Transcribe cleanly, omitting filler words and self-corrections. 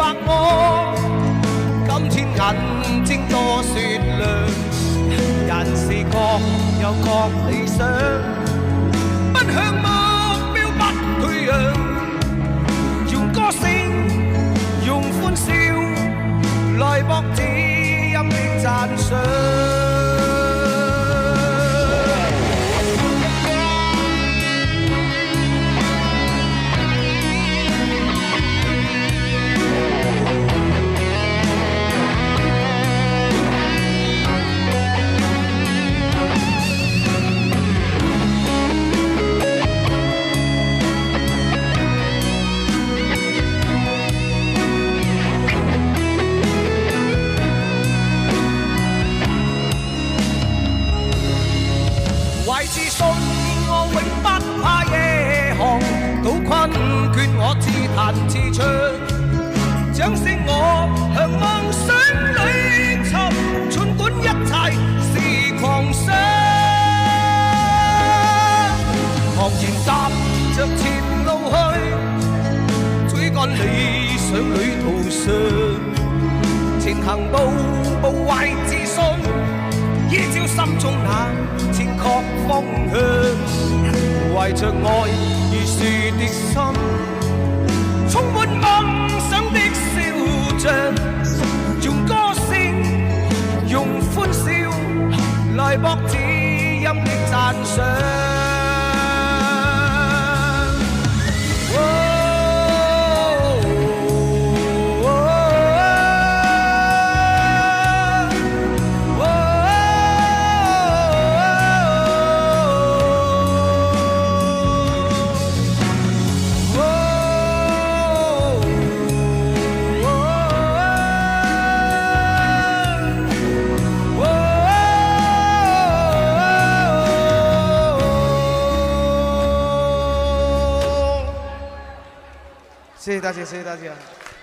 白我。今天眼睛多雪亮，人是各有各理想，奔向目標不退讓，用歌聲用歡笑來博知音的讚賞。懷自信我永不怕夜航，倒困倦我自彈自唱，掌聲我向夢想裏尋，儘管一切是狂想，昂然踏着前路去，追趕理想旅途上，前行步步懷自信，依照心中那正確方向，懷着愛如樹的心，充滿夢想的笑像，用歌聲用歡笑來博知音的讚賞。謝謝大家，謝謝大家。